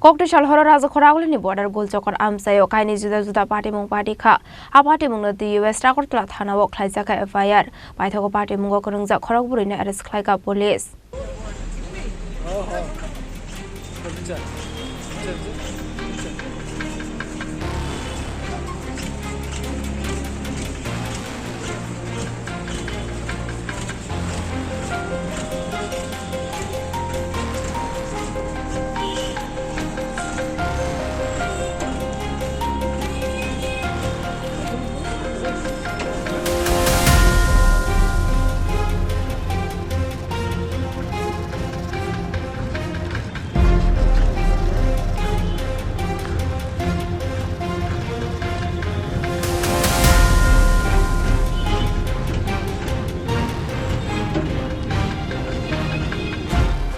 Koktisal Horo Rajakhor Aguli border Golchakkar Amchaio Kainwi Juda Patimung Patikha Patimung the US Agartala Thanao Khlaijakha FIR Paithago Patimungo Khorokbrwi Khorokbrwi arrest Khlaikha police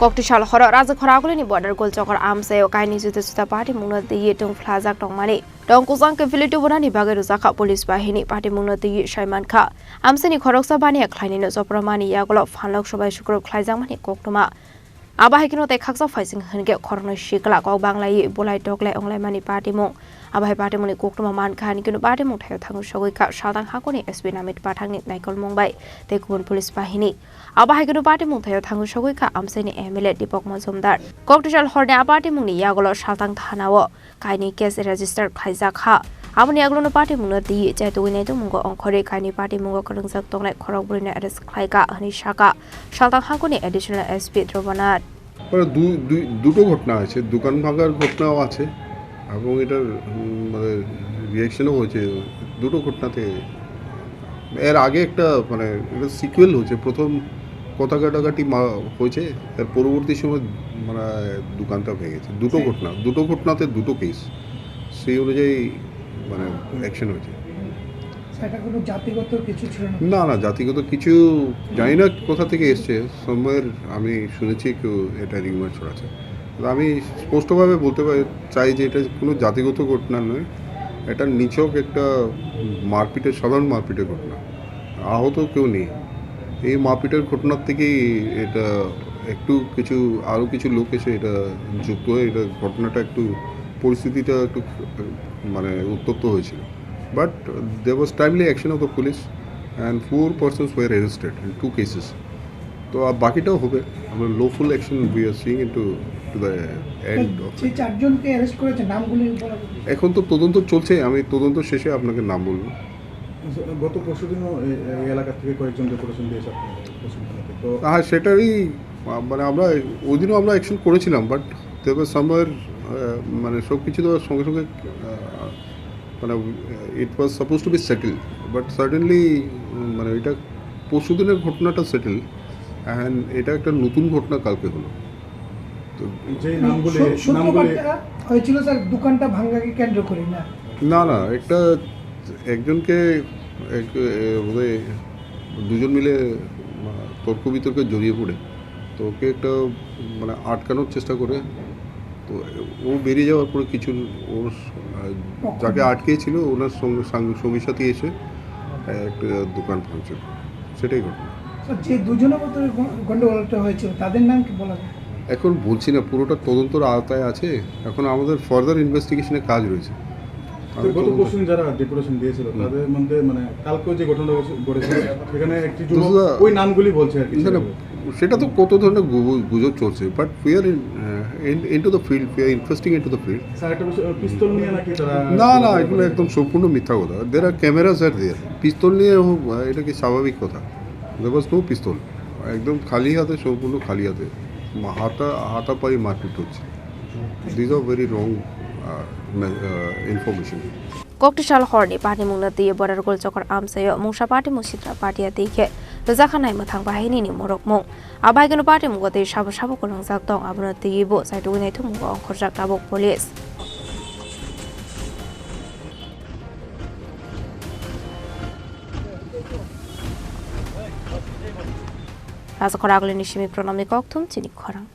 Koktisal Horo Rajakhor Aguli border Golchakkar Amchaio Kainwi Juda Patimung the Wnglaimani Tongnai Tongnai ke Filipina ni bagai Rwjak police bahini Patimung the Khlaikha Amchaini Khorokbrwi Khlaini Jopramani Yagolo Phanlok Sobai Shukrop Khlaijakha Koktoma Abahikino te khaksa faising henge Khorang Shikla Kok Banglai Bulaitoklai Wnglaimani Patimung Abai Patimung Koktoma man khani kino Patimung Thanao Shogoika Shaldang Hakoni SB Namit Pathangni Naikol Mumbai te kubun police bahini Abahikino Patimung Thanao Shogoika Amchaini MLA Dipok Mazumdar Koktisal Horo Patimung ni Yagolo Shaldang Thanao Kainwi case register Khlaijakha Aboni Aguli Patimung the Twiwi Mungo Onkore Kainwi Patimung Khorokbrwi Tongnai Khorokbrwi arrest Khlaikha Shaka Shaldang Hakoni additional SB Tripura দুটো ঘটনা আছে দোকান ভাঙার ঘটনাও আছে এবং এটার মানে রিঅ্যাকশনও হয়েছে দুটো ঘটনাতে এর আগে একটা মানে এটা সিকুয়েল হয়েছে প্রথম কথা কাটাকাটি হয়েছে তার পরবর্তী সময় মানে দোকানটা ভেঙেছে দুটো ঘটনাতে দুটো কেস সেই অনুযায়ী মানে অ্যাকশন হয়েছে না না জাতিগত কিছু জানি না কোথা থেকে এসছে সময়ের আমি শুনেছি কেউ এটা রিউমার ছড়াচ্ছে আমি স্পষ্টভাবে বলতে চাই যে এটা কোনো জাতিগত ঘটনা নয় এটা নিছক একটা মারপিটের সাধারণ মারপিটের ঘটনা আহত কেউ নেই এই মারপিটের ঘটনার থেকেই এটা একটু আরও কিছু লোক এসে এটা যুক্ত হয়ে এটা ঘটনাটা একটু পরিস্থিতিটা একটু মানে উত্তপ্ত হয়েছিল But there was timely action of the police and 4 persons were arrested in 2 cases. So bakitaও হবে আমরা lawful action we are seeing into to the end of এই চারজনকে অ্যারেস্ট করেছে নামগুলি এখন তো তদন্ত চলছে আমি তদন্ত শেষে আপনাকে নাম বলবো গত পরশুদিনও এই এলাকা থেকে কয়েকজন ডেপুটেশন দিয়েছে তো হ্যাঁ সেটারই মানে আমরা ওই দিনও আমরা অ্যাকশন করেছিলাম বাট there was somewhere মানে সব কিছু তো সঙ্গে সঙ্গে মানে it was supposed to be settled but suddenly মানে এটা পরশুদিনের ঘটনাটা সেটেল and এটা একটা নতুন ঘটনা কালকে হলো তো যে নামগুলি হয়েছিল স্যার দোকানটা ভাঙাকে কেন্দ্র করে না না একটা একজনকে বোধহয় দুজন মিলে তর্ক বিতর্কে জড়িয়ে পড়ে তো ওকে একটা মানে আটকানোর চেষ্টা করে তো ও বেরিয়ে যাওয়ার পরে কিছু ওর যাকে আটকেছিল ওনার সঙ্গী সাথী এসে একটা দোকান ভাঙছিল সেটাই ঘটনা যে দুজনের মধ্যে গন্ডগোলটা হয়েছিল তাদের নাম কি বলা যায় এখন বলছি না পুরোটা তদন্তর আওতায় আছে এখন আমাদের ফার্দার ইনভেস্টিগেশনে কাজ রয়েছে গত পরশু যারা ডেপুটেশন দিয়েছিল তাদের মধ্যে মানে কালকে যে ঘটনাটা ঘটেছিল সেখানে একটি ওই নামগুলি বলছে আর কি সেটা তো কত ধরনের গুজব চলছে but we are into the field we are investing into the field sir একটা পিস্তল নিয়ে নাকি না এগুলো একদম সম্পূর্ণ মিথ্যা কথা দের আর ক্যামেরাস আর দেয়ার পিস্তল নিয়ে এটা কি স্বাভাবিক কথা দেয়ার ওয়াজ নো পিস্তল একদম খালি হাতে সম্পূর্ণ খালি হাতে হাতাপাই মারপিট হচ্ছে this are very wrong information. Koktisal Horo Patimung the border Golchakkar Amchaio Mungsa Patimung Sitra Patia Tikhe Rwjak Mathang Bahini ni Morokmung Abahikino Patimung the Shabu Khorokbrwi Tong Abuna Twiwi Twiwi Mungo Khorokbrwi Tabok police Rajakhor Aguli Nishimi Pronami Koktum Chini Khorang